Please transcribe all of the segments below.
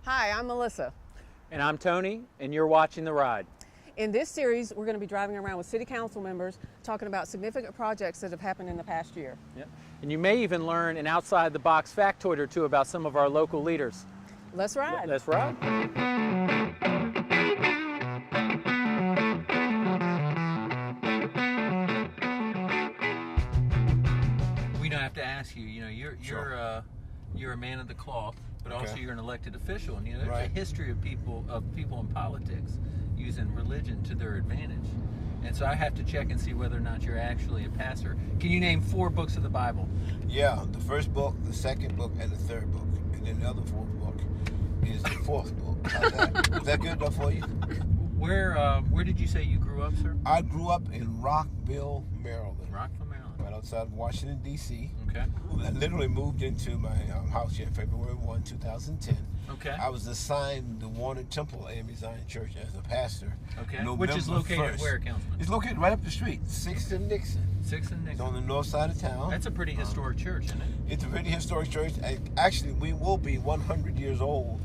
Hi, I'm Melissa. And I'm Tony, and you're watching The Ride. In this series, we're going to be driving around with city council members talking about significant projects that have happened in the past year. Yep. And you may even learn an outside-the-box factoid or two about some of our local leaders. Let's ride. Let's ride. We don't have to ask you. You know, you're a man of the cloth, but also you're an elected official, and there's a history of people in politics using religion to their advantage. And so I have to check and see whether or not you're actually a pastor. Can you name 4 books of the Bible? Yeah, the first book, the second book, and the third book. And then the other 4th book is the 4th book. How's that? Is that good enough for you? Where did you say you grew up, sir? I grew up in Rockville, Maryland. Rockville, Maryland. Right outside of Washington, D.C. Okay. I literally moved into my house here February 1, 2010. Okay. I was assigned the Warner Temple AME Zion Church as a pastor. Okay. Which is located where, Councilman? It's located right up the street, 6th and Nixon. 6th and Nixon. It's on the north side of town. That's a pretty historic church, isn't it? It's a pretty historic church. Actually, we will be 100 years old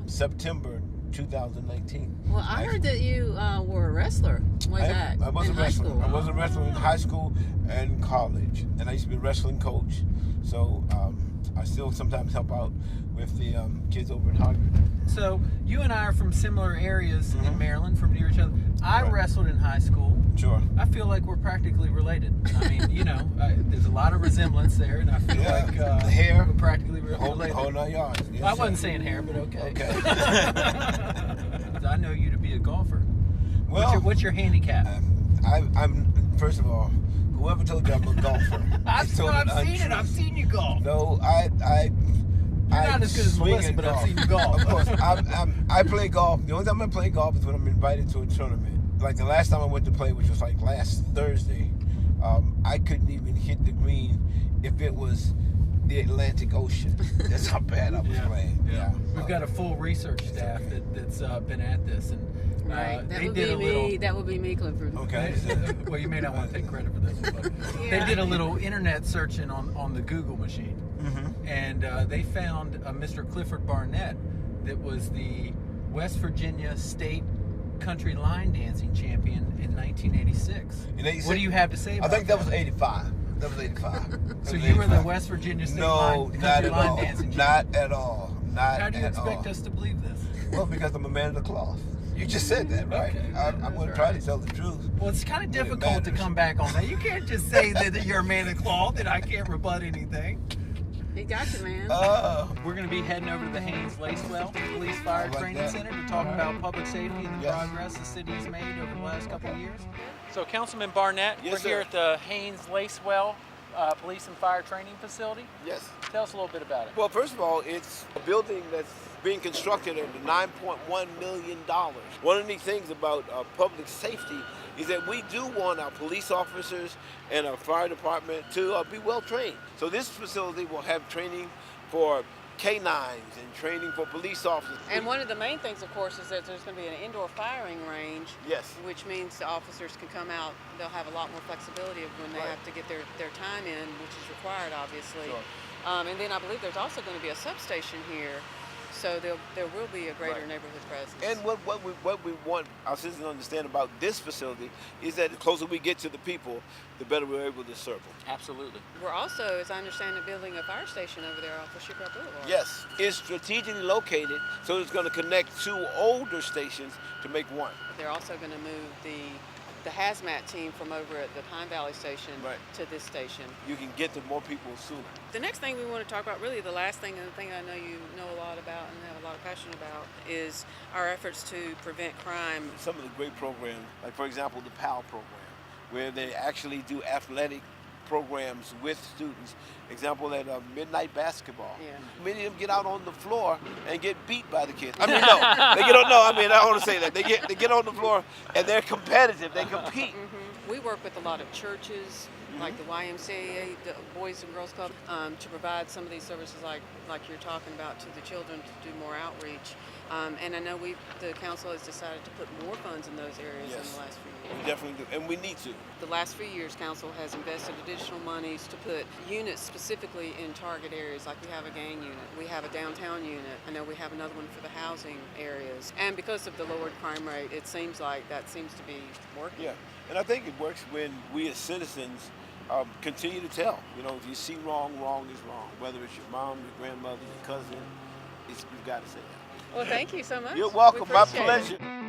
September 2019. Well, I heard that you were a wrestler way back I was in a wrestler. high school. I was a wrestler in high school and college, and I used to be a wrestling coach. So I still sometimes help out with the kids over at Harvard. So you and I are from similar areas in Maryland, from near each other. I wrestled in high school. Sure. I feel like we're practically related. I mean, there's a lot a lot of resemblance there, and I feel like the hair, we're practically related. Whole 9 yards. Yes, I wasn't saying hair, but okay. Okay. I know you to be a golfer. Well, what's your handicap? I'm first of all, whoever told you I'm a golfer, I've seen it. I've seen you golf. No, You're not as good as Melissa, but I've seen you golf. Of course, I play golf. The only time I play golf is when I'm invited to a tournament. Like the last time I went to play, which was like last Thursday, I couldn't even hit the green if it was the Atlantic Ocean. That's how bad I was playing. Yeah. We've got a full research staff that's been at this, and Right. they did a little. That would be me, Clifford. Okay. Well, you may not want to take credit for this one, but they did a little internet searching on the Google machine, and they found a Mr. Clifford Barnett that was the West Virginia State Country Line Dancing Champion in 1986. In 86? What do you have to say about I think that was 85. That was 85. So you were the West Virginia State Country Line Dancing Champion? Not at all. How do you expect us to believe this? Well, because I'm a man of the cloth. You just said that, right? Okay, I'm going to try to tell the truth. Well, it's kind of difficult to come back on that. You can't just say that you're a man of cloth and I can't rebut anything. He got you, man. We're going to be heading over to the Haynes Lacewell Police Fire Training Center to talk about public safety and the progress the city has made over the last couple of years. So, Councilman Barnett, we're here at the Haynes Lacewell Police and Fire Training Facility. Yes. Tell us a little bit about it. Well, first of all, it's a building that's being constructed at $9.1 million. One of the things about public safety is that we do want our police officers and our fire department to be well trained. So this facility will have training for K-9s and training for police officers. And one of the main things, of course, is that there's going to be an indoor firing range. Yes. Which means the officers can come out. They'll have a lot more flexibility of when they have to get their time in, which is required, obviously. Sure. And then I believe there's also going to be a substation here. So there will be a greater neighborhood presence. And what we want our citizens to understand about this facility is that the closer we get to the people, the better we're able to serve them. Absolutely. We're also, as I understand it, building a fire station over there off of Shipyard Boulevard. Yes, it's strategically located, so it's going to connect 2 older stations to make one. They're also going to move the hazmat team from over at the Pine Valley station to this station. You can get to more people sooner. The next thing we want to talk about, really the last thing, and the thing I know you know a lot about and have a lot of passion about, is our efforts to prevent crime. Some of the great programs, like for example the PAL program, where they actually do athletic programs with students. Example at midnight basketball. Yeah. Many of them get out on the floor and get beat by the kids. I mean, no, they get on. No, I mean, I don't want to say that. They get on the floor and they're competitive. They compete. We work with a lot of churches, like the YMCA, the Boys and Girls Club, to provide some of these services like you're talking about to the children, to do more outreach. And I know the council has decided to put more funds in those areas in the last few years. We definitely do, and we need to. The last few years, council has invested additional monies to put units specifically in target areas, like we have a gang unit, we have a downtown unit, I know we have another one for the housing areas. And because of the lowered crime rate, it seems like that seems to be working. Yeah, and I think it works when we as citizens continue to tell. You know, if you see wrong, wrong is wrong. Whether it's your mom, your grandmother, your cousin, you've got to say that. Well, thank you so much. You're welcome. My We appreciate it. pleasure.